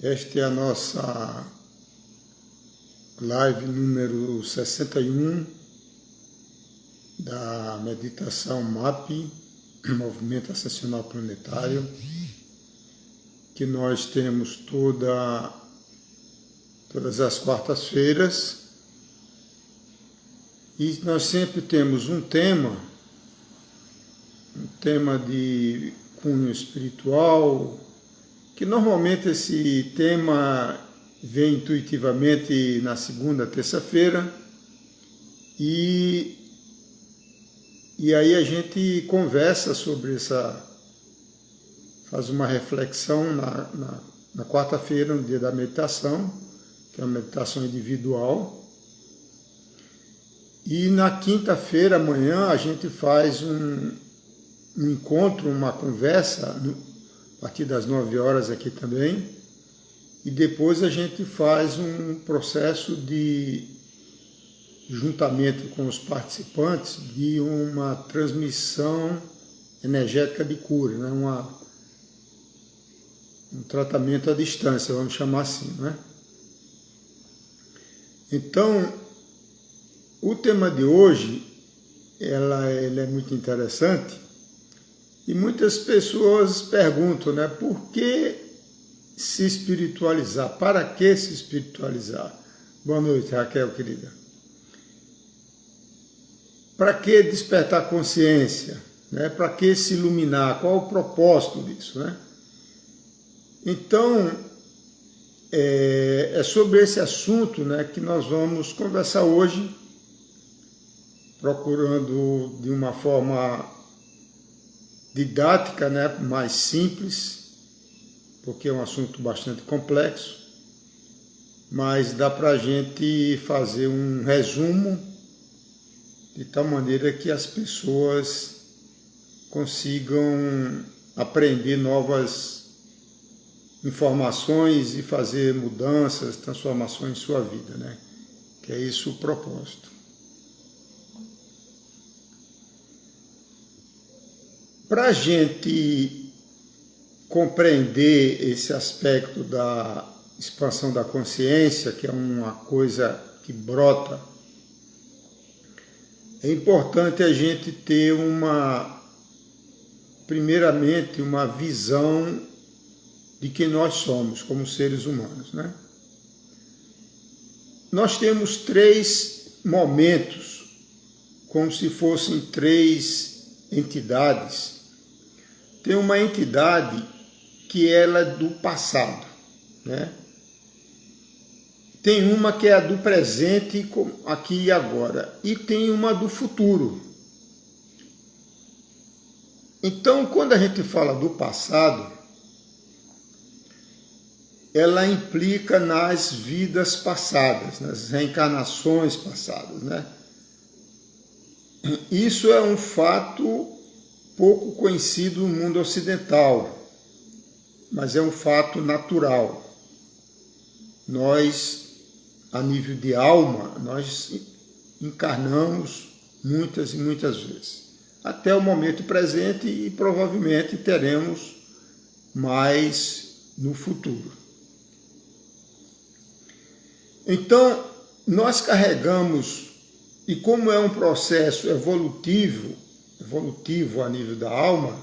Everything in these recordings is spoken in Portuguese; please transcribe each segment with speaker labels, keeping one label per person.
Speaker 1: Esta é a nossa live número 61 da meditação MAP, Movimento Ascensional Planetário, que nós temos todas as quartas-feiras, e nós sempre temos um tema de cunho espiritual, que normalmente esse tema vem intuitivamente na segunda, terça-feira, e aí a gente conversa sobre faz uma reflexão na quarta-feira, no dia da meditação, que é uma meditação individual, e na quinta-feira, amanhã, a gente faz um encontro, uma conversa, a partir das 9 horas aqui também, e depois a gente faz um processo de juntamento com os participantes de uma transmissão energética de cura, né? Um tratamento à distância, vamos chamar assim, né? Então, o tema de hoje, ele é muito interessante, e muitas pessoas perguntam, né, por que se espiritualizar? Para que se espiritualizar? Boa noite, Raquel, querida. Para que despertar consciência? Né? Para que se iluminar? Qual o propósito disso? Né? Então, é sobre esse assunto, né, que nós vamos conversar hoje, procurando de uma forma didática, né, mais simples, porque é um assunto bastante complexo, mas dá para a gente fazer um resumo de tal maneira que as pessoas consigam aprender novas informações e fazer mudanças, transformações em sua vida, né? Que é isso o propósito. Para a gente compreender esse aspecto da expansão da consciência, que é uma coisa que brota, é importante a gente ter primeiramente, uma visão de quem nós somos como seres humanos, né? Nós temos 3 momentos, como se fossem 3 entidades. Tem uma entidade que ela é do passado, né? Tem uma que é a do presente, aqui e agora, e tem uma do futuro. Então, quando a gente fala do passado, ela implica nas vidas passadas, nas reencarnações passadas, né? Isso é um fato pouco conhecido no mundo ocidental, mas é um fato natural. Nós, a nível de alma, nós encarnamos muitas e muitas vezes, até o momento presente, e provavelmente teremos mais no futuro. Então, nós carregamos, e como é um processo evolutivo a nível da alma,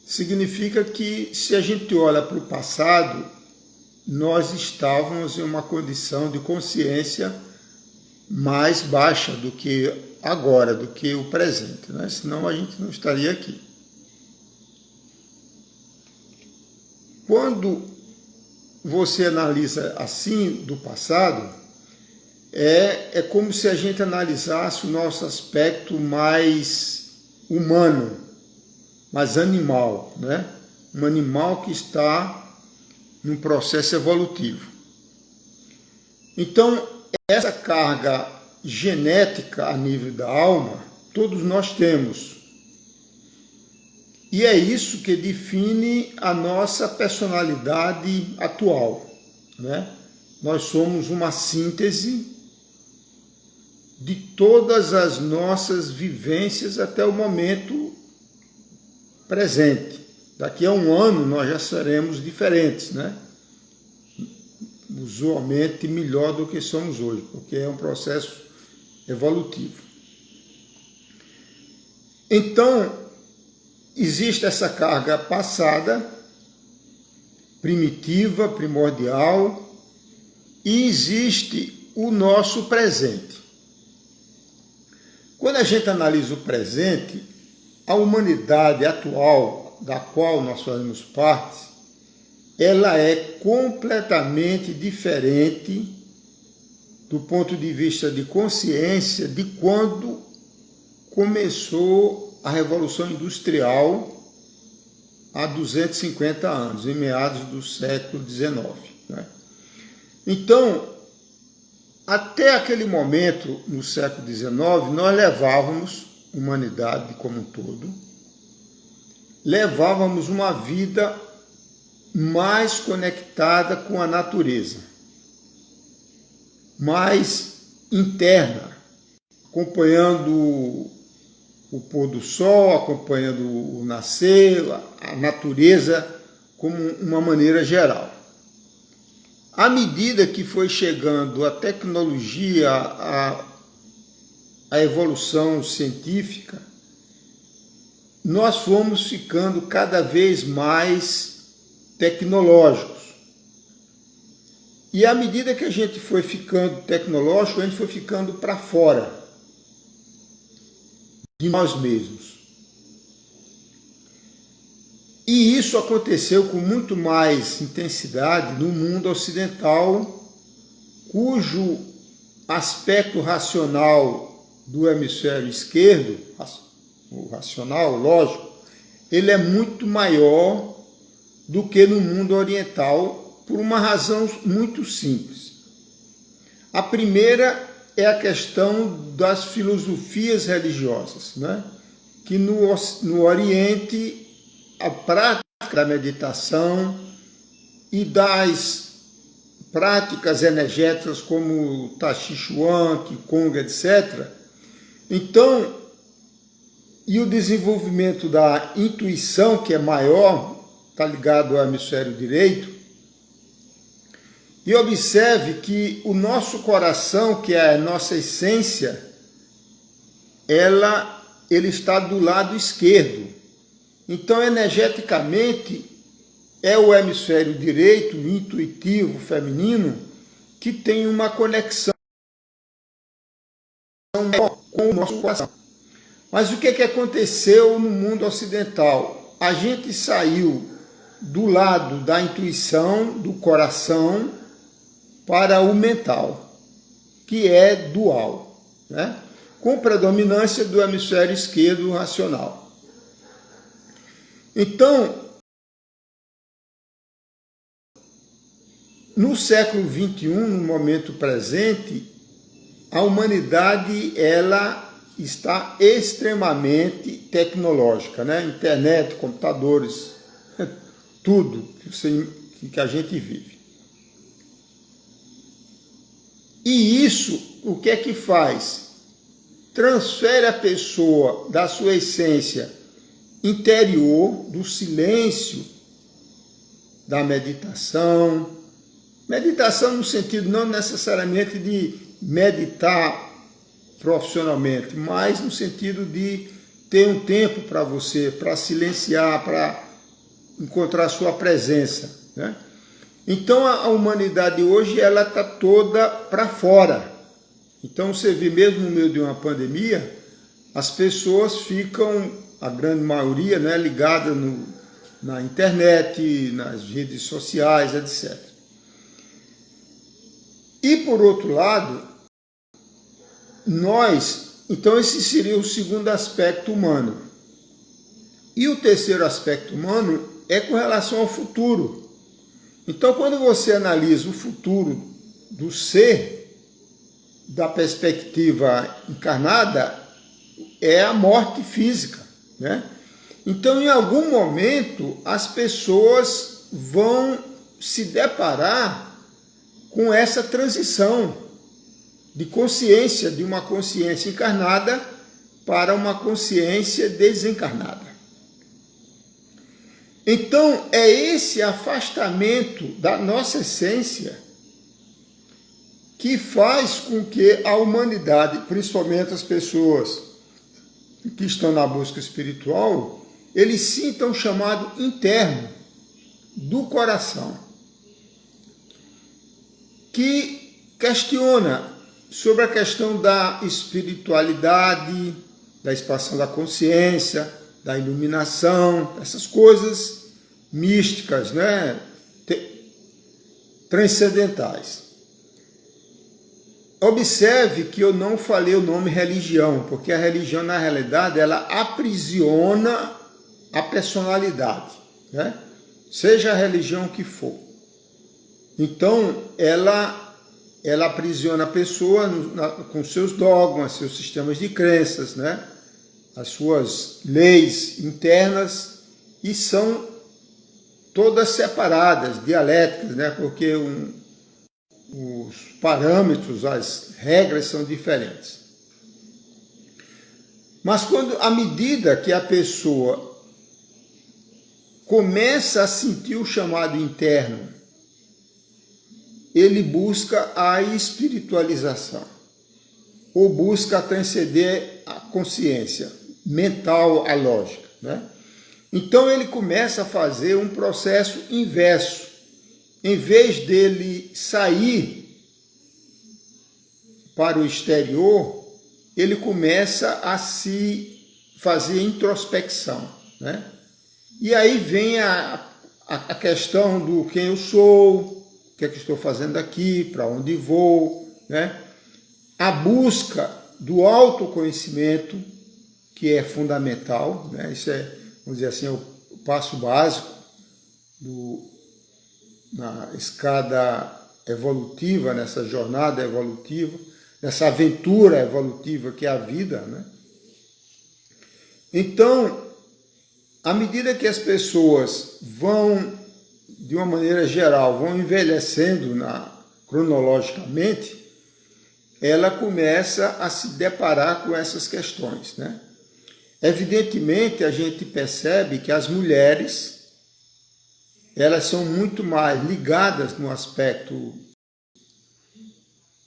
Speaker 1: significa que se a gente olha para o passado, nós estávamos em uma condição de consciência mais baixa do que agora, do que o presente, né? Senão a gente não estaria aqui. Quando você analisa assim do passado, é como se a gente analisasse o nosso aspecto mais humano, mais animal, né? Um animal que está num processo evolutivo. Então, essa carga genética a nível da alma, todos nós temos. E é isso que define a nossa personalidade atual, né? Nós somos uma síntese de todas as nossas vivências até o momento presente. Daqui a um ano nós já seremos diferentes, né? Usualmente melhor do que somos hoje, porque é um processo evolutivo. Então, existe essa carga passada, primitiva, primordial, e existe o nosso presente. Quando a gente analisa o presente, a humanidade atual, da qual nós fazemos parte, ela é completamente diferente do ponto de vista de consciência de quando começou a Revolução Industrial há 250 anos, em meados do século XIX. Né? Então, até aquele momento, no século XIX, nós levávamos, humanidade como um todo, levávamos uma vida mais conectada com a natureza, mais interna, acompanhando o pôr do sol, acompanhando o nascer, a natureza como uma maneira geral. À medida que foi chegando a tecnologia, a evolução científica, nós fomos ficando cada vez mais tecnológicos. E à medida que a gente foi ficando tecnológico, a gente foi ficando para fora de nós mesmos. E isso aconteceu com muito mais intensidade no mundo ocidental, cujo aspecto racional do hemisfério esquerdo, o racional, lógico, ele é muito maior do que no mundo oriental, por uma razão muito simples. A primeira é a questão das filosofias religiosas, né? Que no Oriente, a prática da meditação e das práticas energéticas como Tai Chi Chuan, Qigong, etc. Então, e o desenvolvimento da intuição, que é maior, está ligado ao hemisfério direito. E observe que o nosso coração, que é a nossa essência, ele está do lado esquerdo. Então, energeticamente, é o hemisfério direito, intuitivo, feminino, que tem uma conexão com o nosso coração. Mas o que aconteceu no mundo ocidental? A gente saiu do lado da intuição, do coração, para o mental, que é dual, né? Com predominância do hemisfério esquerdo racional. Então, no século XXI, no momento presente, a humanidade ela está extremamente tecnológica, né? Internet, computadores, tudo que a gente vive. E isso, o que é que faz? Transfere a pessoa da sua essência interior, do silêncio, da meditação. Meditação no sentido não necessariamente de meditar profissionalmente, mas no sentido de ter um tempo para você, para silenciar, para encontrar sua presença, né? Então a humanidade hoje ela está toda para fora. Então você vê mesmo no meio de uma pandemia, as pessoas ficam, a grande maioria, né, ligada na internet, nas redes sociais, etc. E por outro lado, então esse seria o segundo aspecto humano. E o terceiro aspecto humano é com relação ao futuro. Então, quando você analisa o futuro do ser, da perspectiva encarnada, é a morte física, né? Então, em algum momento, as pessoas vão se deparar com essa transição de consciência, de uma consciência encarnada para uma consciência desencarnada. Então, é esse afastamento da nossa essência que faz com que a humanidade, principalmente as pessoas que estão na busca espiritual, eles sintam um chamado interno do coração, que questiona sobre a questão da espiritualidade, da expansão da consciência, da iluminação, essas coisas místicas, né? Transcendentais. Observe que eu não falei o nome religião, porque a religião, na realidade, ela aprisiona a personalidade, né? Seja a religião que for. Então, ela aprisiona a pessoa com seus dogmas, seus sistemas de crenças, né? As suas leis internas, e são todas separadas, dialéticas, né? Porque os parâmetros, as regras são diferentes. Mas à medida que a pessoa começa a sentir o chamado interno, ele busca a espiritualização, ou busca transcender a consciência mental, a lógica, né? Então ele começa a fazer um processo inverso. Em vez dele sair para o exterior, ele começa a se fazer introspecção, né? E aí vem a questão do quem eu sou, o que é que estou fazendo aqui, para onde vou, né? A busca do autoconhecimento, que é fundamental, né? Isso é, vamos dizer assim, o passo básico na escada evolutiva, nessa jornada evolutiva, nessa aventura evolutiva que é a vida, né? Então, à medida que as pessoas vão, de uma maneira geral, vão envelhecendo cronologicamente, ela começa a se deparar com essas questões, né? Evidentemente, a gente percebe que as mulheres, elas são muito mais ligadas no aspecto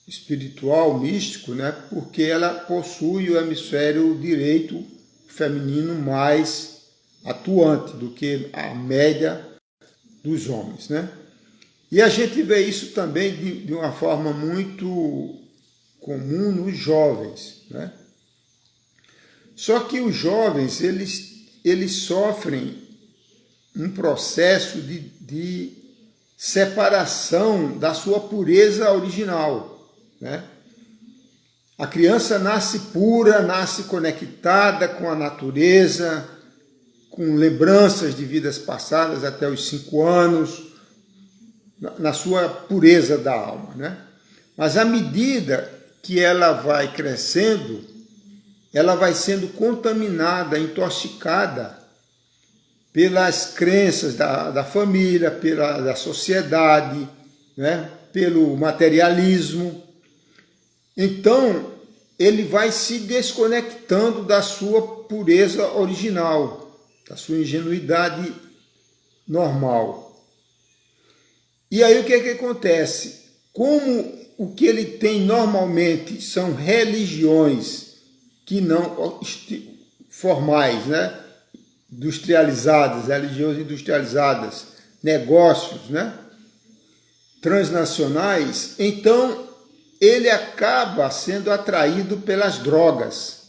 Speaker 1: espiritual, místico, né? Porque ela possui o hemisfério direito feminino mais atuante do que a média dos homens, né? E a gente vê isso também de uma forma muito comum nos jovens, né? Só que os jovens, eles sofrem um processo de separação da sua pureza original, né? A criança nasce pura, nasce conectada com a natureza, com lembranças de vidas passadas até os 5 anos, na sua pureza da alma, né? Mas à medida que ela vai crescendo, ela vai sendo contaminada, intoxicada pelas crenças da família, da sociedade, né? Pelo materialismo. Então, ele vai se desconectando da sua pureza original, da sua ingenuidade normal. E aí o que é que acontece? Como o que ele tem normalmente são religiões que não formais, né? Industrializadas, religiões industrializadas, negócios, né? Transnacionais, então ele acaba sendo atraído pelas drogas,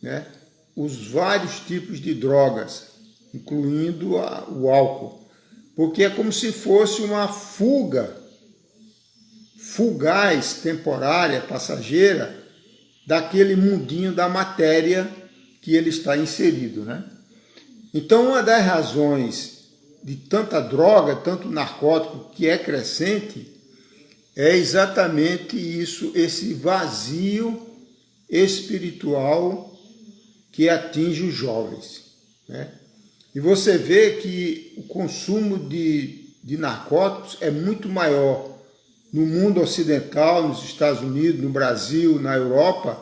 Speaker 1: né? Os vários tipos de drogas, incluindo o álcool, porque é como se fosse uma fuga fugaz, temporária, passageira, daquele mundinho da matéria que ele está inserido, né? Então, uma das razões de tanta droga, tanto narcótico que é crescente, é exatamente isso, esse vazio espiritual que atinge os jovens, né? E você vê que o consumo de narcóticos é muito maior no mundo ocidental, nos Estados Unidos, no Brasil, na Europa,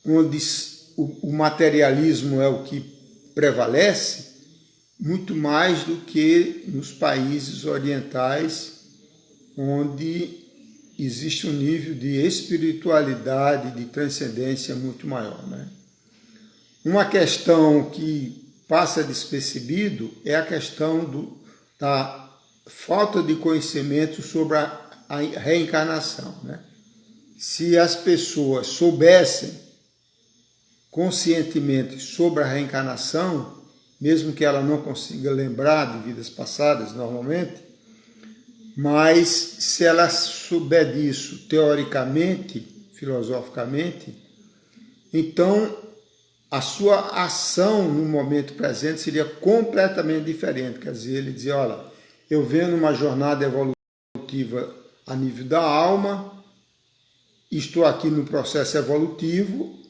Speaker 1: onde o materialismo é o que prevalece, muito mais do que nos países orientais, onde existe um nível de espiritualidade, de transcendência muito maior, né? Uma questão que passa despercebido é a questão da falta de conhecimento sobre a reencarnação, né? Se as pessoas soubessem conscientemente sobre a reencarnação, mesmo que ela não consiga lembrar de vidas passadas normalmente, mas se ela souber disso teoricamente, filosoficamente, então a sua ação no momento presente seria completamente diferente. Quer dizer, ele dizia, olha, eu venho numa jornada evolutiva a nível da alma, estou aqui no processo evolutivo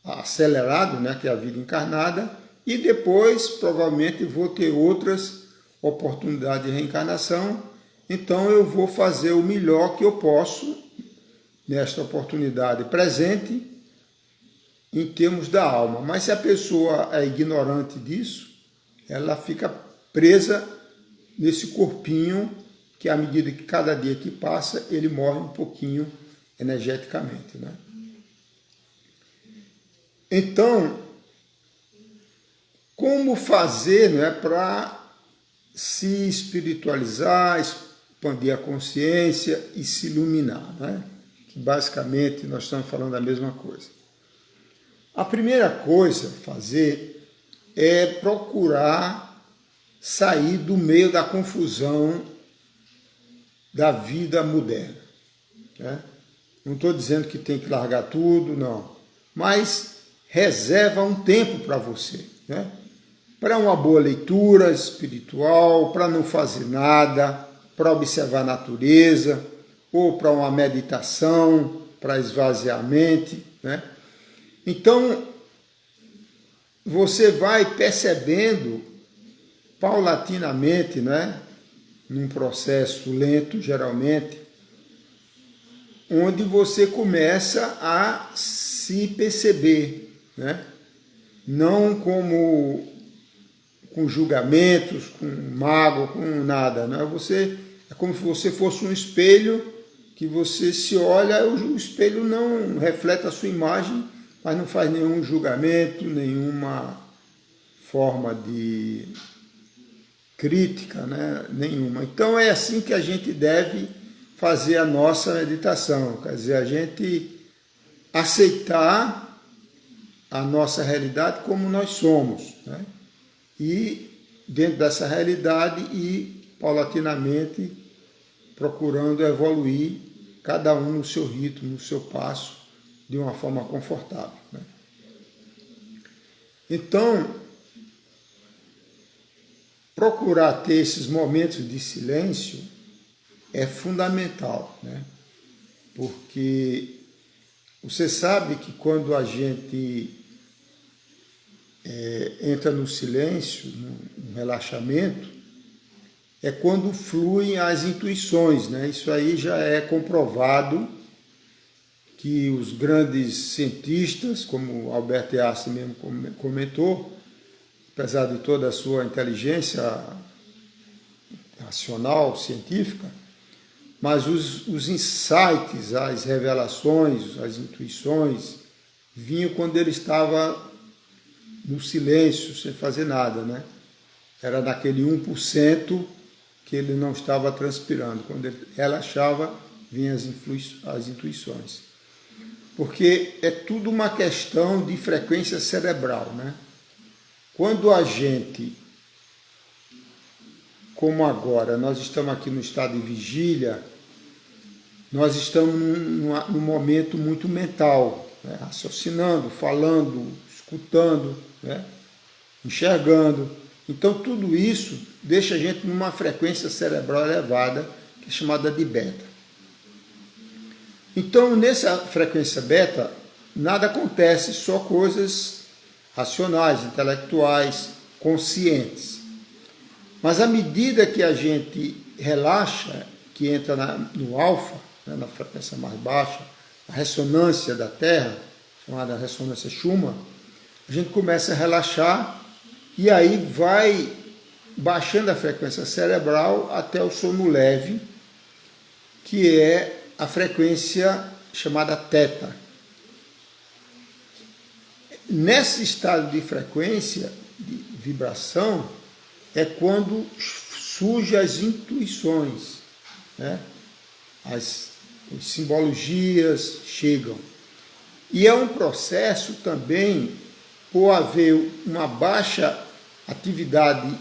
Speaker 1: acelerado, né, que é a vida encarnada, e depois provavelmente vou ter outras oportunidades de reencarnação, então eu vou fazer o melhor que eu posso nesta oportunidade presente em termos da alma. Mas se a pessoa é ignorante disso, ela fica presa nesse corpinho que à medida que cada dia que passa, ele morre um pouquinho energeticamente, né? Então, como fazer, né, para se espiritualizar, expandir a consciência e se iluminar, né? Que basicamente nós estamos falando da mesma coisa. A primeira coisa a fazer é procurar sair do meio da confusão da vida moderna, né? Não estou dizendo que tem que largar tudo, não. Mas reserva um tempo para você, né? Para uma boa leitura espiritual, para não fazer nada, para observar a natureza, ou para uma meditação, para esvaziar a mente, né? Então, você vai percebendo paulatinamente, né, num processo lento, geralmente, onde você começa a se perceber, né? Não como com julgamentos, com mágoa, com nada, né? É como se você fosse um espelho que você se olha, o espelho não reflete a sua imagem, mas não faz nenhum julgamento, nenhuma forma de crítica, né? Nenhuma. Então é assim que a gente deve fazer a nossa meditação, quer dizer, a gente aceitar a nossa realidade como nós somos, né? E dentro dessa realidade ir paulatinamente procurando evoluir, cada um no seu ritmo, no seu passo, de uma forma confortável, né? Então, procurar ter esses momentos de silêncio é fundamental, né? Porque você sabe que quando a gente entra no silêncio, no relaxamento, é quando fluem as intuições, né? Isso aí já é comprovado que os grandes cientistas, como Albert Einstein mesmo comentou, apesar de toda a sua inteligência racional, científica, mas os insights, as revelações, as intuições, vinham quando ele estava no silêncio, sem fazer nada, né? Era naquele 1% que ele não estava transpirando. Quando ele relaxava, vinham as intuições. Porque é tudo uma questão de frequência cerebral, né? Quando a gente, como agora, nós estamos aqui no estado de vigília, nós estamos num momento muito mental, né? Raciocinando, falando, escutando, né? Enxergando. Então tudo isso deixa a gente numa frequência cerebral elevada, que é chamada de beta. Então nessa frequência beta, nada acontece, só coisas racionais, intelectuais, conscientes. Mas à medida que a gente relaxa, que entra no alfa, né, na frequência mais baixa, a ressonância da Terra, chamada ressonância Schumann, a gente começa a relaxar e aí vai baixando a frequência cerebral até o sono leve, que é a frequência chamada θ. Nesse estado de frequência, de vibração, é quando surgem as intuições, né? As simbologias chegam. E é um processo também, por haver uma baixa atividade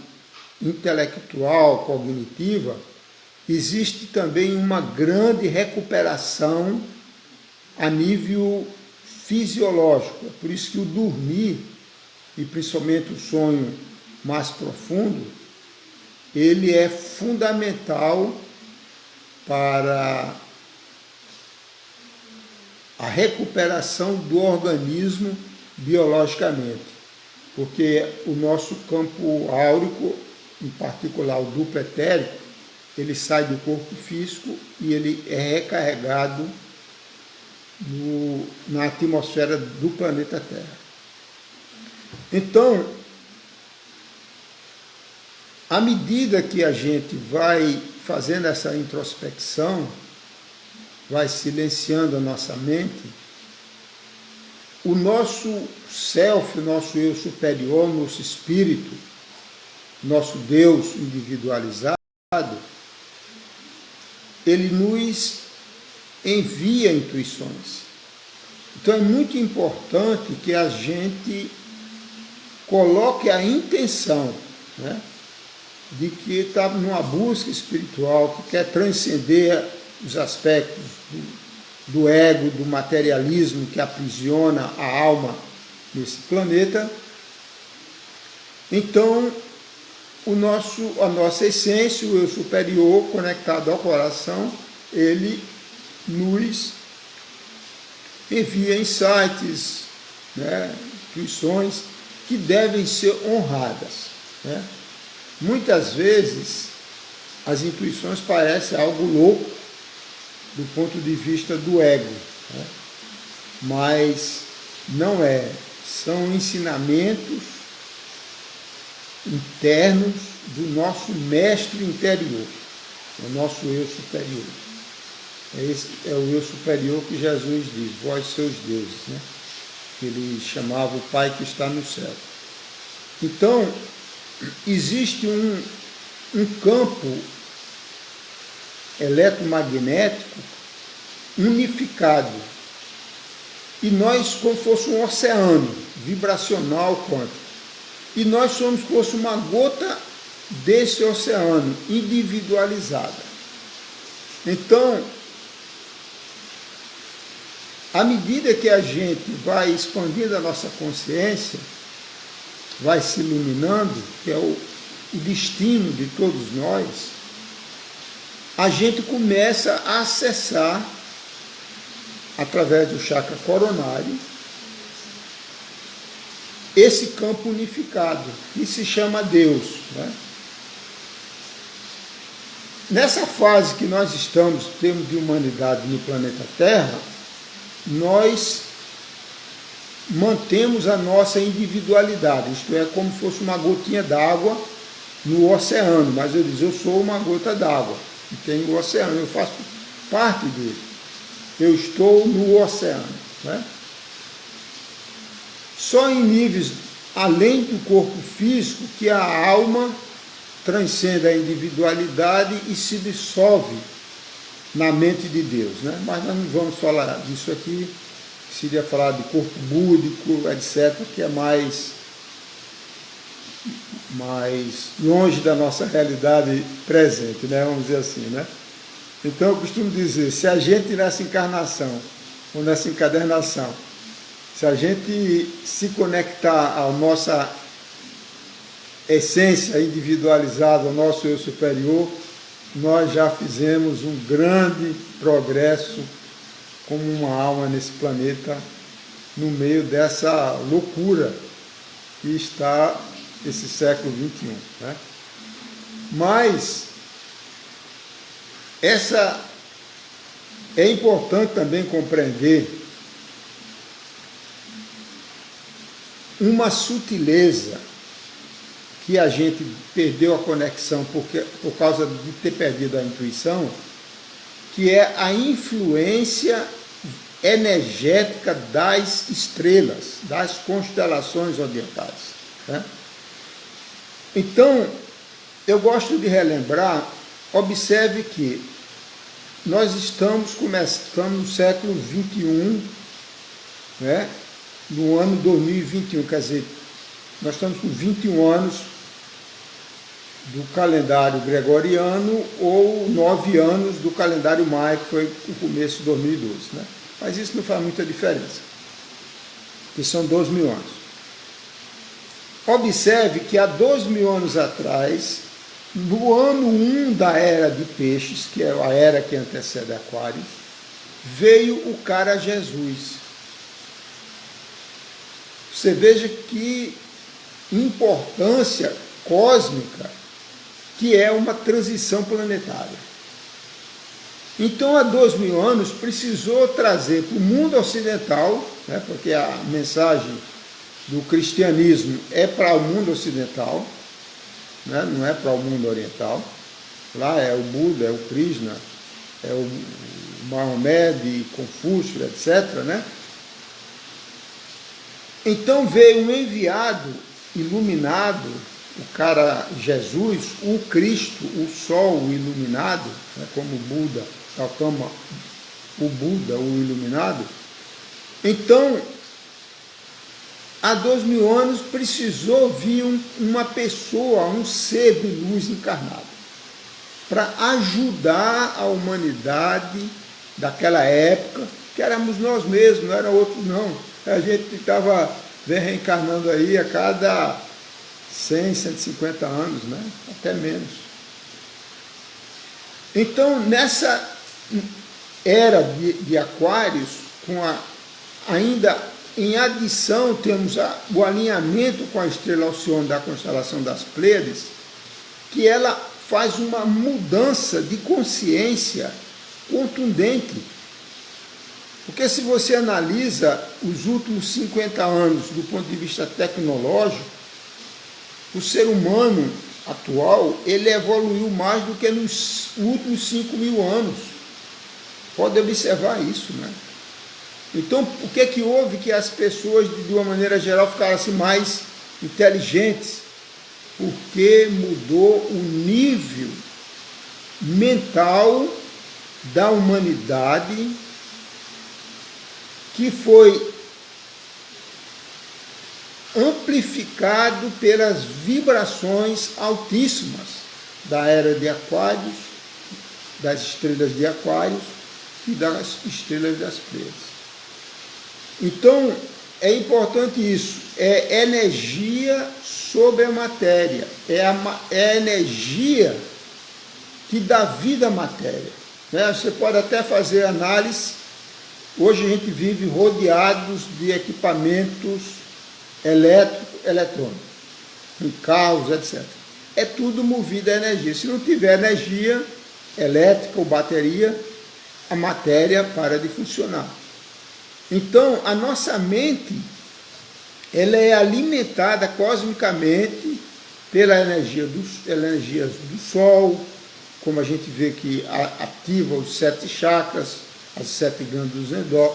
Speaker 1: intelectual, cognitiva, existe também uma grande recuperação a nível fisiológico. É por isso que o dormir, e principalmente o sonho mais profundo, ele é fundamental para a recuperação do organismo biologicamente, porque o nosso campo áurico, em particular o duplo etérico, ele sai do corpo físico e ele é recarregado na atmosfera do planeta Terra. Então, à medida que a gente vai fazendo essa introspecção, vai silenciando a nossa mente, o nosso self, o nosso eu superior, nosso espírito, nosso Deus individualizado, ele nos envia intuições. Então é muito importante que a gente coloque a intenção, né, de que está numa busca espiritual, que quer transcender os aspectos do ego, do materialismo que aprisiona a alma nesse planeta. Então, a nossa essência, o eu superior, conectado ao coração, ele nos envia insights, né, intuições que devem ser honradas, né? Muitas vezes as intuições parecem algo louco do ponto de vista do ego, né? Mas não é. São ensinamentos internos do nosso mestre interior, o nosso eu superior. Esse é o eu superior que Jesus diz, vós seus deuses, né? Que ele chamava o Pai que está no céu. Então, existe um campo eletromagnético unificado, e nós como fosse um oceano vibracional quântico, e nós somos como fosse uma gota desse oceano individualizada. Então, à medida que a gente vai expandindo a nossa consciência, vai se iluminando, que é o destino de todos nós, a gente começa a acessar, através do chakra coronário, esse campo unificado, que se chama Deus, né? Nessa fase que nós estamos, em termos de humanidade no planeta Terra, nós mantemos a nossa individualidade, isto é, como se fosse uma gotinha d'água no oceano, mas eu diz, eu sou uma gota d'água, e tenho o oceano, eu faço parte dele, eu estou no oceano, né? Só em níveis além do corpo físico que a alma transcende a individualidade e se dissolve na mente de Deus, né? Mas nós não vamos falar disso aqui, seria falar de corpo búdico, etc., que é mais longe da nossa realidade presente, né? Vamos dizer assim, né? Então eu costumo dizer, se a gente nessa encarnação, ou nessa encadernação, se a gente se conectar à nossa essência individualizada, ao nosso eu superior, nós já fizemos um grande progresso como uma alma nesse planeta, no meio dessa loucura que está esse século XXI, né? Mas é importante também compreender uma sutileza que a gente perdeu a conexão por causa de ter perdido a intuição, que é a influência energética das estrelas, das constelações zodiacais, né? Então, eu gosto de relembrar, observe que nós estamos começando no século 21, né? No ano 2021, quer dizer, nós estamos com 21 anos do calendário gregoriano ou 9 anos do calendário maia, que foi o começo de 2012, né? Mas isso não faz muita diferença, que são 2.000 anos. Observe que há 2.000 anos atrás, no ano 1 da era de peixes, que é a era que antecede Aquários, veio o cara Jesus. Você veja que importância cósmica que é uma transição planetária. Então, há 2.000 anos, precisou trazer para o mundo ocidental, né, porque a mensagem do cristianismo é para o mundo ocidental, né, não é para o mundo oriental. Lá é o Buda, é o Krishna, é o Maomé, Confúcio, etc., né? Então veio um enviado iluminado, o cara Jesus, o Cristo, o Sol, o iluminado, né, como o Buda, Gautama, o Buda, o iluminado. Então, há 2.000 anos precisou vir uma pessoa, um ser de luz encarnado, para ajudar a humanidade daquela época, que éramos nós mesmos, não eram outros não. A gente estava reencarnando aí a cada 100, 150 anos, né? Até menos. Então, nessa era de Aquários, ainda em adição, temos o alinhamento com a estrela Alcione da constelação das Pleiades, que ela faz uma mudança de consciência contundente. Porque se você analisa os últimos 50 anos do ponto de vista tecnológico, o ser humano atual, ele evoluiu mais do que nos últimos 5.000 anos. Pode observar isso, né? Então, o que houve que as pessoas, de uma maneira geral, ficaram assim mais inteligentes? Porque mudou o nível mental da humanidade, que foi amplificado pelas vibrações altíssimas da era de Aquários, das estrelas de Aquários e das estrelas das Pleiades. Então, é importante isso, é energia sobre a matéria, é a energia que dá vida à matéria, né? Você pode até fazer análise. Hoje a gente vive rodeados de equipamentos eletrônicos, em carros, etc. É tudo movido a energia. Se não tiver energia elétrica ou bateria, a matéria para de funcionar. Então, a nossa mente, ela é alimentada cosmicamente pela energia energias do Sol, como a gente vê que ativa os 7 chakras, as 7 glândulas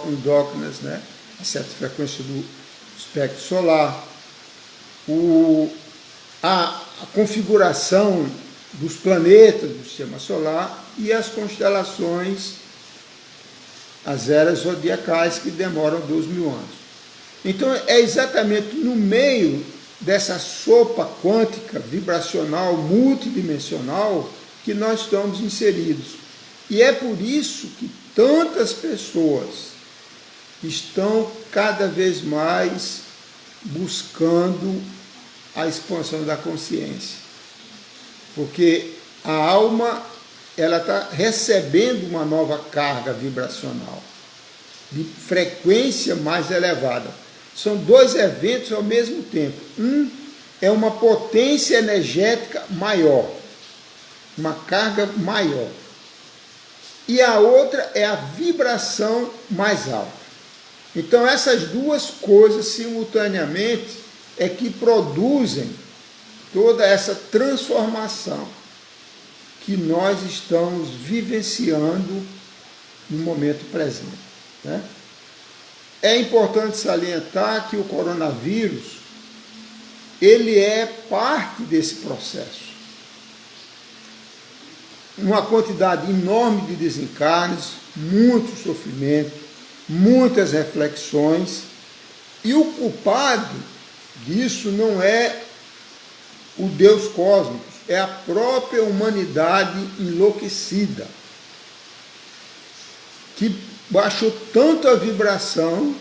Speaker 1: endócrinas, né? As 7 frequências do espectro solar, a configuração dos planetas do sistema solar e as constelações, as eras zodiacais, que demoram 2.000 anos. Então, é exatamente no meio dessa sopa quântica, vibracional, multidimensional, que nós estamos inseridos. E é por isso que tantas pessoas estão cada vez mais buscando a expansão da consciência. Porque a alma, ela está recebendo uma nova carga vibracional, de frequência mais elevada. São 2 eventos ao mesmo tempo. Um é uma potência energética maior, uma carga maior. E a outra é a vibração mais alta. Então, essas duas coisas, simultaneamente, é que produzem toda essa transformação que nós estamos vivenciando no momento presente, né? É importante salientar que o coronavírus, ele é parte desse processo. Uma quantidade enorme de desencarnes, muito sofrimento, muitas reflexões, e o culpado disso não é o Deus cósmico, é a própria humanidade enlouquecida, que baixou tanto a vibração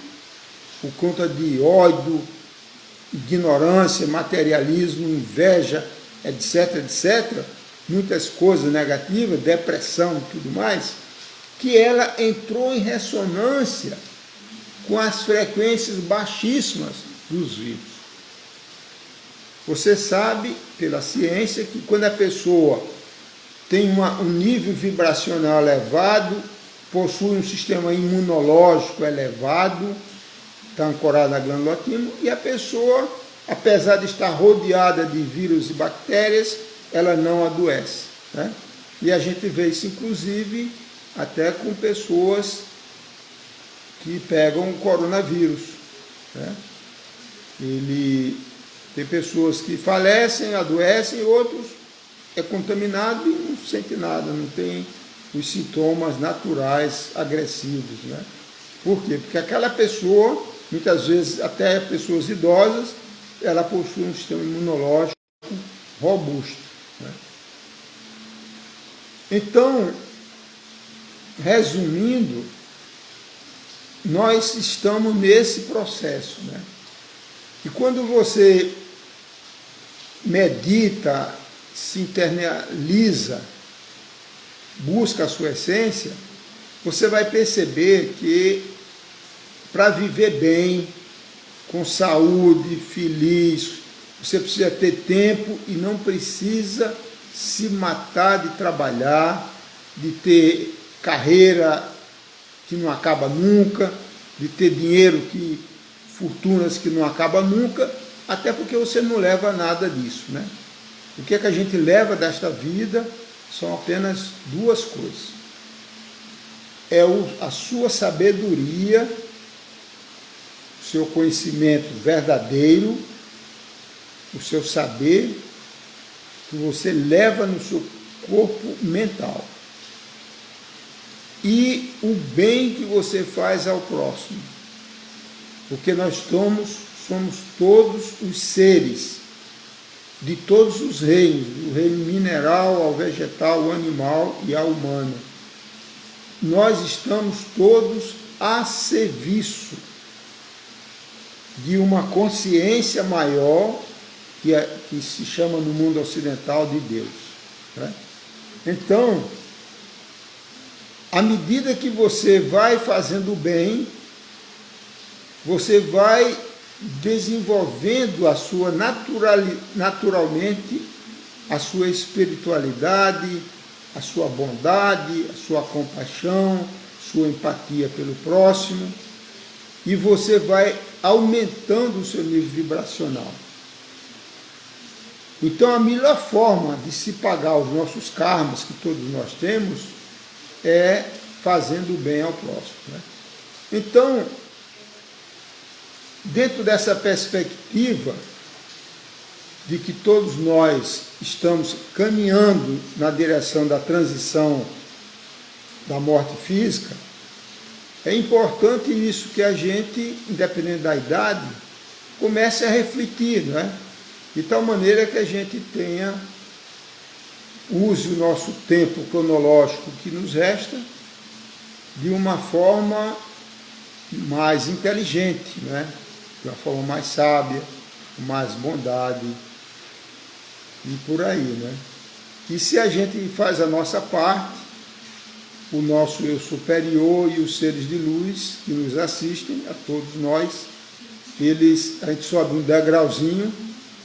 Speaker 1: por conta de ódio, ignorância, materialismo, inveja, etc, etc, muitas coisas negativas, depressão e tudo mais, que ela entrou em ressonância com as frequências baixíssimas dos vírus. Você sabe, pela ciência, que quando a pessoa tem um nível vibracional elevado, possui um sistema imunológico elevado, está ancorado na glândula timo, e a pessoa, apesar de estar rodeada de vírus e bactérias, ela não adoece, né? E a gente vê isso, inclusive, até com pessoas que pegam o coronavírus, né? Tem pessoas que falecem, adoecem, outros é contaminado e não sente nada, não tem os sintomas naturais agressivos, né? Por quê? Porque aquela pessoa, muitas vezes até pessoas idosas, ela possui um sistema imunológico robusto, né? Então, resumindo, nós estamos nesse processo, né? E quando você medita, se internaliza, busca a sua essência, você vai perceber que para viver bem, com saúde, feliz, você precisa ter tempo e não precisa se matar de trabalhar, de ter carreira que não acaba nunca, de ter dinheiro, fortunas que não acabam nunca, até porque você não leva nada disso, né? O que é que a gente leva desta vida são apenas duas coisas. É a sua sabedoria, o seu conhecimento verdadeiro, o seu saber, que você leva no seu corpo mental. E o bem que você faz ao próximo. Porque nós somos todos os seres de todos os reinos, do reino mineral ao vegetal, ao animal e ao humano. Nós estamos todos a serviço de uma consciência maior que se chama no mundo ocidental de Deus, né? Então, à medida que você vai fazendo o bem, você vai desenvolvendo a sua naturalmente a sua espiritualidade, a sua bondade, a sua compaixão, sua empatia pelo próximo, e você vai aumentando o seu nível vibracional. Então a melhor forma de se pagar os nossos karmas, que todos nós temos, é fazendo o bem ao próximo, né? Então, dentro dessa perspectiva de que todos nós estamos caminhando na direção da transição da morte física, é importante isso que a gente, independente da idade, comece a refletir, não é? De tal maneira que a gente use o nosso tempo cronológico que nos resta de uma forma mais inteligente, né? De uma forma mais sábia, com mais bondade e por aí, né? E se a gente faz a nossa parte, o nosso eu superior e os seres de luz que nos assistem, a todos nós, a gente sobe um degrauzinho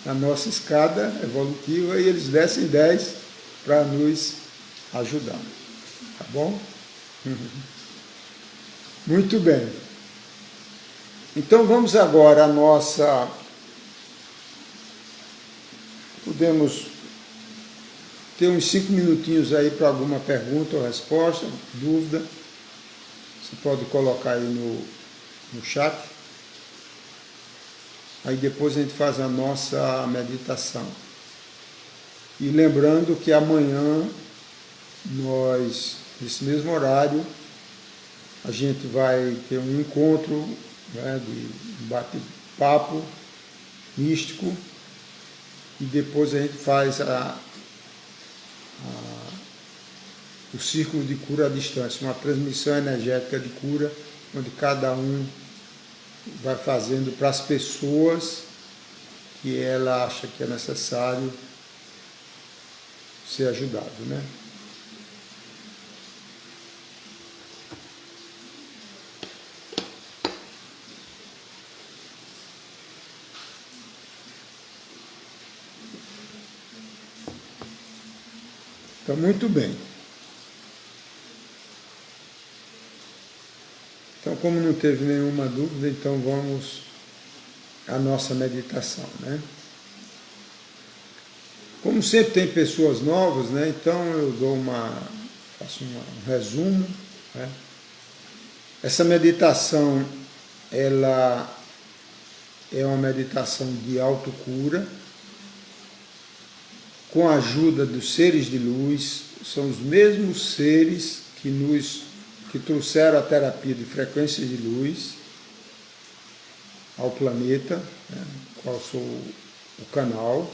Speaker 1: na nossa escada evolutiva e eles descem 10 para nos ajudar. Tá bom? Muito bem. Então vamos agora à nossa... podemos ter uns 5 minutinhos aí para alguma pergunta ou resposta, dúvida. Você pode colocar aí no chat. Aí depois a gente faz a nossa meditação. E lembrando que amanhã, nesse mesmo horário, a gente vai ter um encontro, né, de bate-papo místico, e depois a gente faz o círculo de cura à distância, uma transmissão energética de cura, onde cada um vai fazendo para as pessoas que ela acha que é necessário ser ajudado, né? Então, muito bem. Então, como não teve nenhuma dúvida, então vamos à nossa meditação, né? Como sempre tem pessoas novas, né? Então eu faço um resumo, né? Essa meditação, ela é uma meditação de autocura, com a ajuda dos seres de luz. São os mesmos seres que trouxeram a terapia de frequências de luz ao planeta, né, qual sou o canal.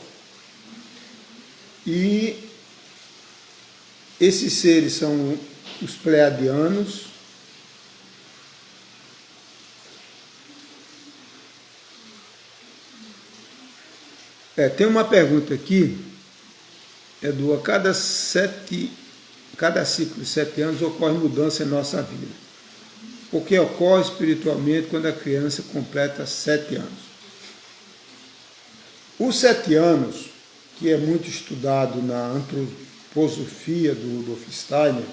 Speaker 1: E esses seres são os pleiadianos, tem uma pergunta aqui, Edu, a cada ciclo de 7 anos ocorre mudança em nossa vida. O que ocorre espiritualmente quando a criança completa 7 anos? Os 7 anos, que é muito estudado na antroposofia do Rudolf Steiner,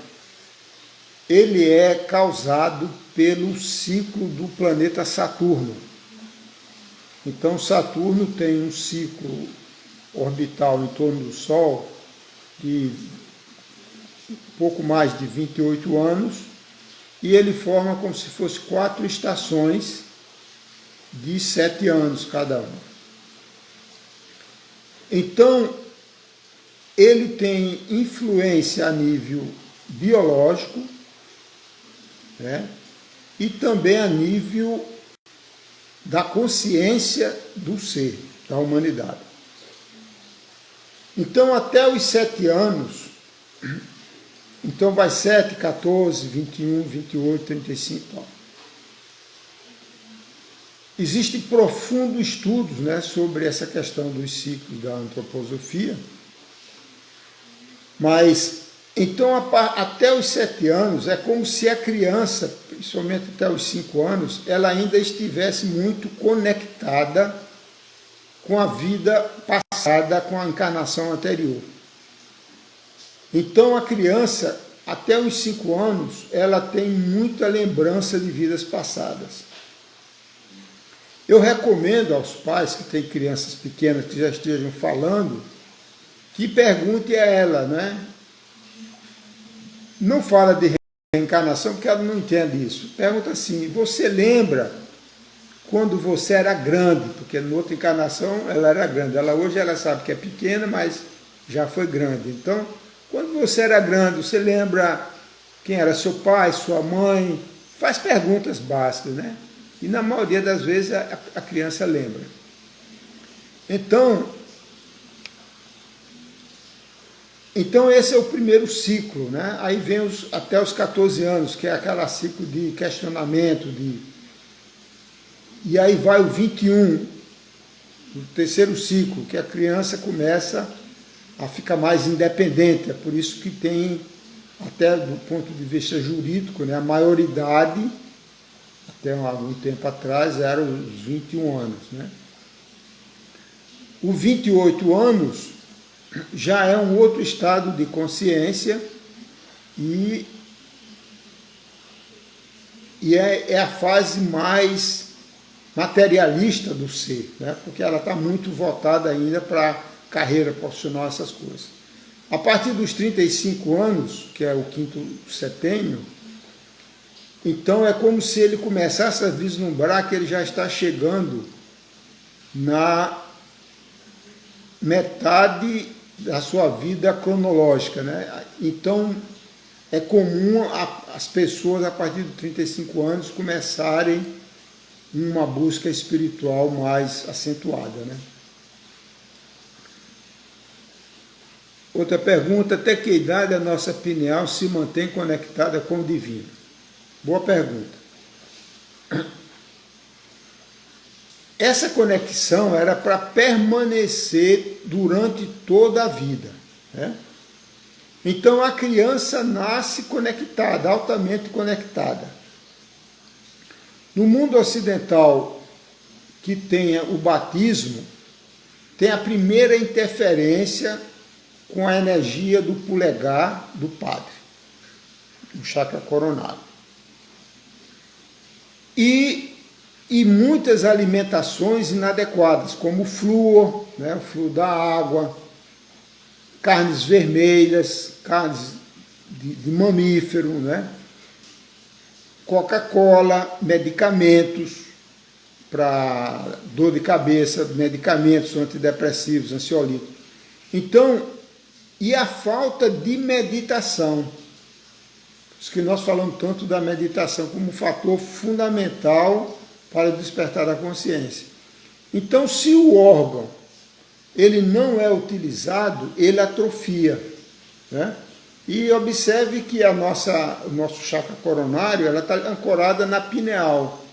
Speaker 1: ele é causado pelo ciclo do planeta Saturno. Então, Saturno tem um ciclo orbital em torno do Sol de pouco mais de 28 anos, e ele forma como se fosse 4 estações de 7 anos cada uma. Então, ele tem influência a nível biológico, né, e também a nível da consciência do ser, da humanidade. Então, até os 7 anos, então vai 7, 14, 21, 28, 35, tal. Existem profundos estudos, né, sobre essa questão dos ciclos da antroposofia, mas, então, até os 7 anos, é como se a criança, principalmente até os 5 anos, ela ainda estivesse muito conectada com a vida passada, com a encarnação anterior. Então, a criança, até os 5 anos, ela tem muita lembrança de vidas passadas. Eu recomendo aos pais que têm crianças pequenas que já estejam falando, que pergunte a ela, né? Não fala de reencarnação, porque ela não entende isso. Pergunta assim: você lembra quando você era grande? Porque na outra encarnação ela era grande. Hoje ela sabe que é pequena, mas já foi grande. Então, quando você era grande, você lembra quem era seu pai, sua mãe? Faz perguntas básicas, né? E na maioria das vezes a criança lembra. Então esse é o primeiro ciclo, né? Aí vem até os 14 anos, que é aquele ciclo de questionamento, e aí vai o 21, o terceiro ciclo, que a criança começa a ficar mais independente. É por isso que tem, até do ponto de vista jurídico, né, a maioridade, até algum tempo atrás, era os 21 anos. Né? O 28 anos já é um outro estado de consciência e é a fase mais materialista do ser, né? Porque ela está muito voltada ainda para a carreira profissional, essas coisas. A partir dos 35 anos, que é o quinto setênio, então é como se ele começasse a vislumbrar que ele já está chegando na metade da sua vida cronológica, né? Então é comum as pessoas a partir de 35 anos começarem uma busca espiritual mais acentuada, né? Outra pergunta: até que idade a nossa pineal se mantém conectada com o divino? Boa pergunta. Essa conexão era para permanecer durante toda a vida, né? Então a criança nasce conectada, altamente conectada. No mundo ocidental, que tem o batismo, tem a primeira interferência com a energia do polegar do padre, do chakra coronário. E muitas alimentações inadequadas, como o flúor, né, o flúor da água, carnes vermelhas, carnes de mamífero, né, Coca-Cola, medicamentos para dor de cabeça, medicamentos antidepressivos, ansiolíticos. Então, e a falta de meditação. Por isso que nós falamos tanto da meditação como um fator fundamental para o despertar da consciência. Então, se o órgão ele não é utilizado, ele atrofia, né? E observe que o nosso chakra coronário ela está ancorada na pineal.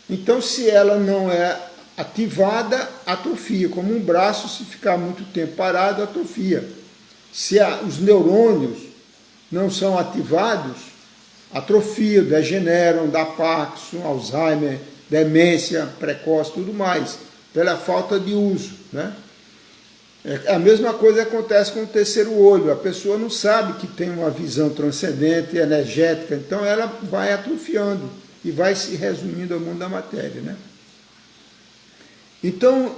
Speaker 1: Então, se ela não é ativada, atrofia. Como um braço, se ficar muito tempo parado, atrofia. Se os neurônios não são ativados, atrofiam, degeneram, dá Parkinson, Alzheimer, demência precoce, tudo mais, pela falta de uso, né? A mesma coisa acontece com o terceiro olho. A pessoa não sabe que tem uma visão transcendente, energética, então ela vai atrofiando e vai se resumindo ao mundo da matéria, né? Então,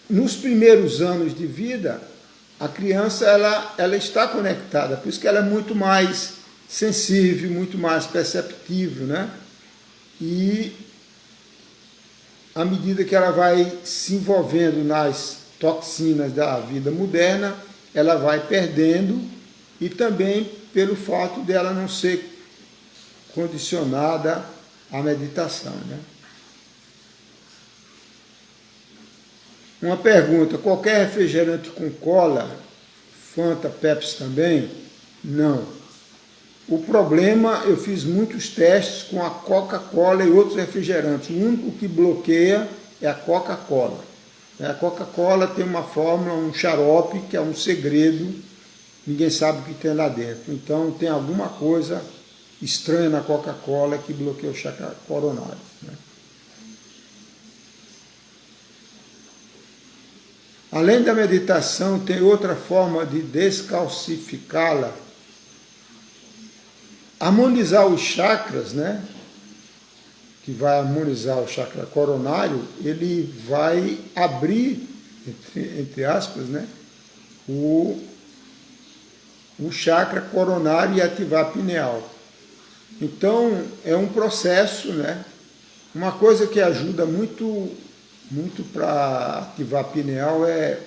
Speaker 1: nos primeiros anos de vida, a criança ela está conectada, por isso que ela é muito mais sensível, muito mais perceptível, né? E à medida que ela vai se envolvendo nas toxinas da vida moderna, ela vai perdendo, e também pelo fato dela não ser condicionada à meditação, né? Uma pergunta: qualquer refrigerante com cola, Fanta, Pepsi também? Não. O problema, eu fiz muitos testes com a Coca-Cola e outros refrigerantes. O único que bloqueia é a Coca-Cola. A Coca-Cola tem uma fórmula, um xarope, que é um segredo, ninguém sabe o que tem lá dentro. Então tem alguma coisa estranha na Coca-Cola que bloqueia o chakra coronário, né? Além da meditação, tem outra forma de descalcificá-la. Harmonizar os chakras, né? Que vai harmonizar o chakra coronário, ele vai abrir, entre aspas, né? O chakra coronário e ativar a pineal. Então, é um processo, né? Uma coisa que ajuda muito para ativar a pineal é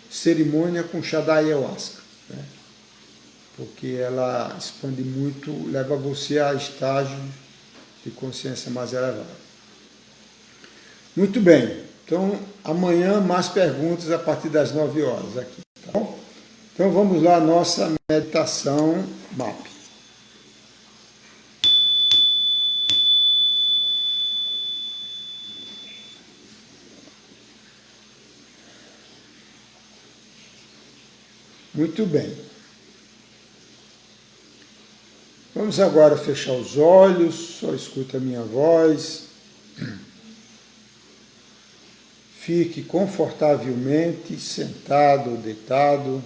Speaker 1: cerimônia com chá da ayahuasca, né? Porque ela expande muito, leva você a estágios de consciência mais elevada. Muito bem, então amanhã mais perguntas a partir das 9 horas aqui, tá bom? Então vamos lá, nossa meditação MAP. Muito bem. Vamos agora fechar os olhos, só escuta a minha voz. Fique confortavelmente sentado ou deitado.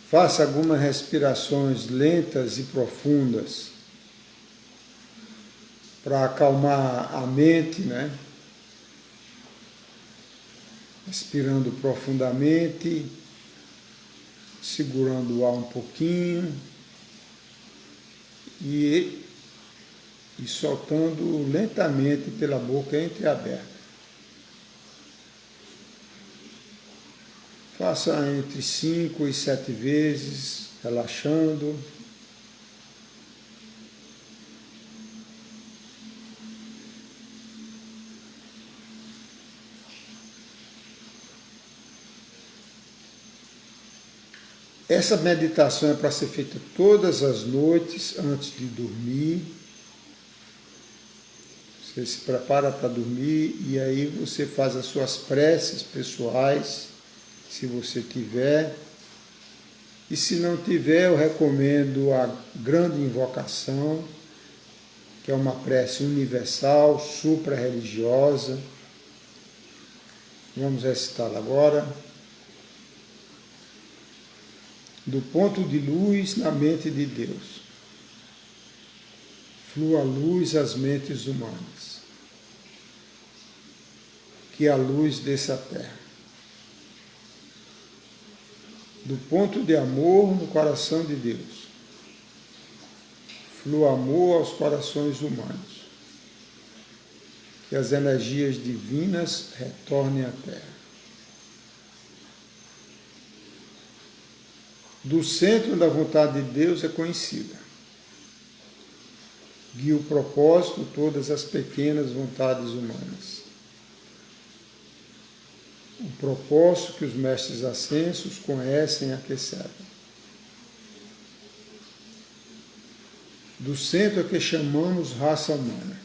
Speaker 1: Faça algumas respirações lentas e profundas. para acalmar a mente, né? Respirando profundamente, segurando o ar um pouquinho e soltando lentamente pela boca entreaberta. Faça entre 5 e 7 vezes, relaxando. Essa meditação é para ser feita todas as noites antes de dormir. Você se prepara para dormir e aí você faz as suas preces pessoais, se você tiver. E se não tiver, eu recomendo a grande invocação, que é uma prece universal, supra-religiosa. Vamos recitá-la agora. Do ponto de luz na mente de Deus, flua a luz às mentes humanas, que a luz desça à terra. Do ponto de amor no coração de Deus, flua amor aos corações humanos, que as energias divinas retornem à terra. Do centro da vontade de Deus é conhecida. Guia o propósito todas as pequenas vontades humanas. O propósito que os mestres ascensos conhecem e aqueceram. Do centro a que chamamos raça humana,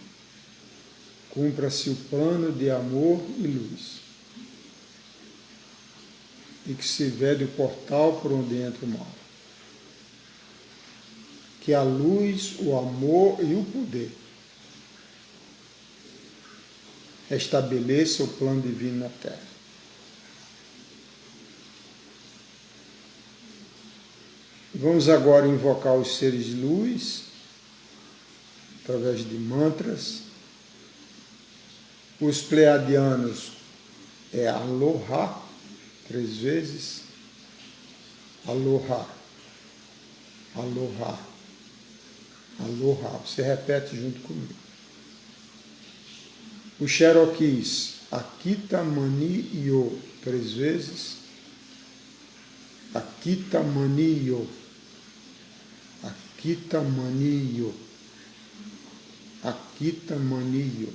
Speaker 1: cumpra-se o plano de amor e luz, e que se vede o portal por onde entra o mal. Que a luz, o amor e o poder estabeleça o plano divino na Terra. Vamos agora invocar os seres de luz, através de mantras. Os pleiadianos é Aloha, 3 vezes. Aloha, Aloha, Aloha. Você repete junto comigo. Os Cherokees, Akita Mani Yo, 3 vezes. Akita Mani Yo, Akita Mani Yo, Akita Mani Yo.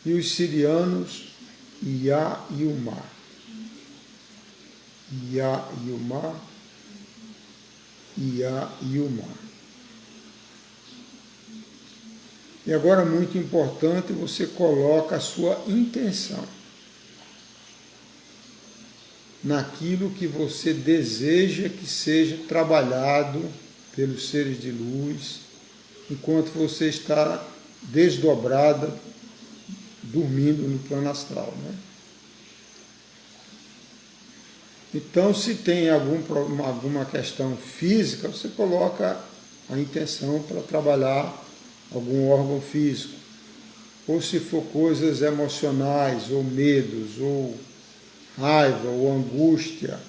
Speaker 1: E os sirianos, Ia Yuma, Ia Yuma, Ia Yuma. E agora, muito importante, você coloca a sua intenção naquilo que você deseja que seja trabalhado pelos seres de luz, enquanto você está desdobrada, dormindo no plano astral, né? Então, se tem alguma questão física, você coloca a intenção para trabalhar algum órgão físico. Ou se for coisas emocionais, ou medos, ou raiva, ou angústia,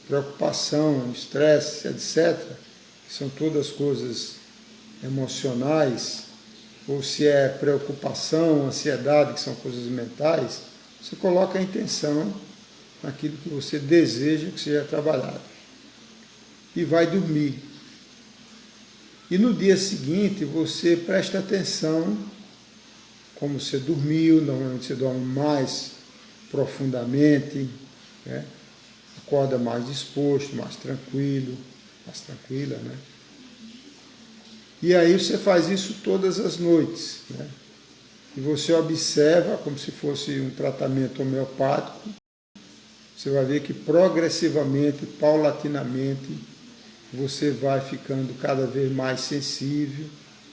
Speaker 1: preocupação, estresse, etc., que são todas coisas emocionais, ou se é preocupação, ansiedade, que são coisas mentais, você coloca a intenção naquilo que você deseja que seja trabalhado. E vai dormir. E no dia seguinte você presta atenção como você dormiu. Normalmente você dorme mais profundamente, né? Acorda mais disposto, mais tranquilo, mais tranquila, né? E aí você faz isso todas as noites, né? E você observa como se fosse um tratamento homeopático. Você vai ver que progressivamente, paulatinamente, você vai ficando cada vez mais sensível,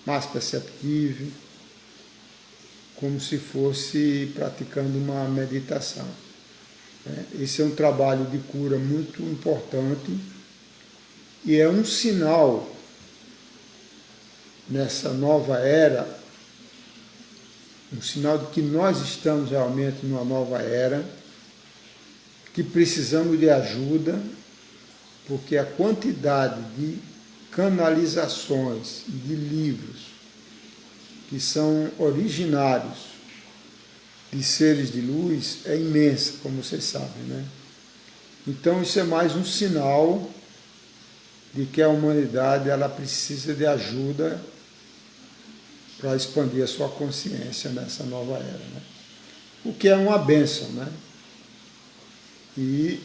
Speaker 1: mais perceptível, como se fosse praticando uma meditação. Esse é um trabalho de cura muito importante e é um sinal nessa nova era, um sinal de que nós estamos realmente numa nova era, que precisamos de ajuda, porque a quantidade de canalizações e de livros que são originários de seres de luz é imensa, como vocês sabem, né? Então isso é mais um sinal de que a humanidade ela precisa de ajuda para expandir a sua consciência nessa nova era, né? O que é uma bênção, né? E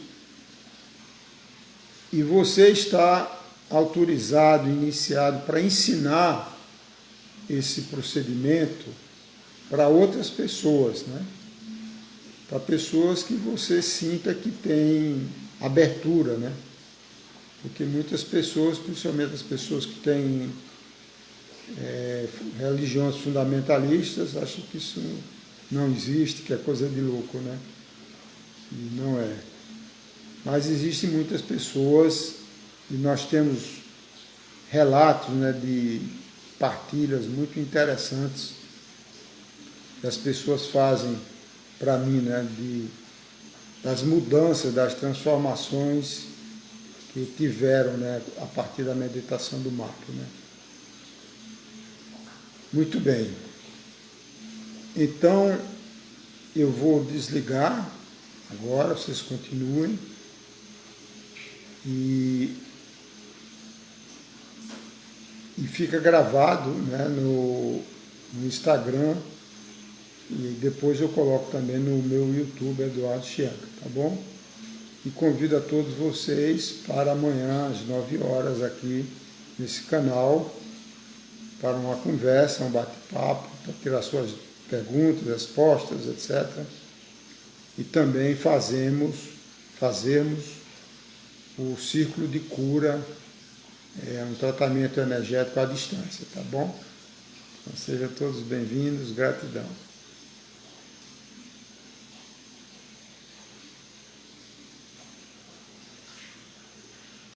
Speaker 1: você está autorizado, iniciado para ensinar esse procedimento para outras pessoas, né? Para pessoas que você sinta que tem abertura, né? Porque muitas pessoas, principalmente as pessoas que têm religiões fundamentalistas, acham que isso não existe, que é coisa de louco, né? E não é. Mas existem muitas pessoas, e nós temos relatos, né, de partilhas muito interessantes que as pessoas fazem para mim, né, das mudanças, das transformações que tiveram, né, a partir da meditação do mapa, né? Muito bem. Então, eu vou desligar agora, vocês continuem. E fica gravado, né, no Instagram, e depois eu coloco também no meu YouTube, Eduardo Chianca, tá bom? E convido a todos vocês para amanhã, às 9 horas, aqui nesse canal, para uma conversa, um bate-papo, para tirar suas perguntas, respostas, etc. E também fazermos o círculo de cura, um tratamento energético à distância, tá bom? Então, sejam todos bem-vindos, gratidão.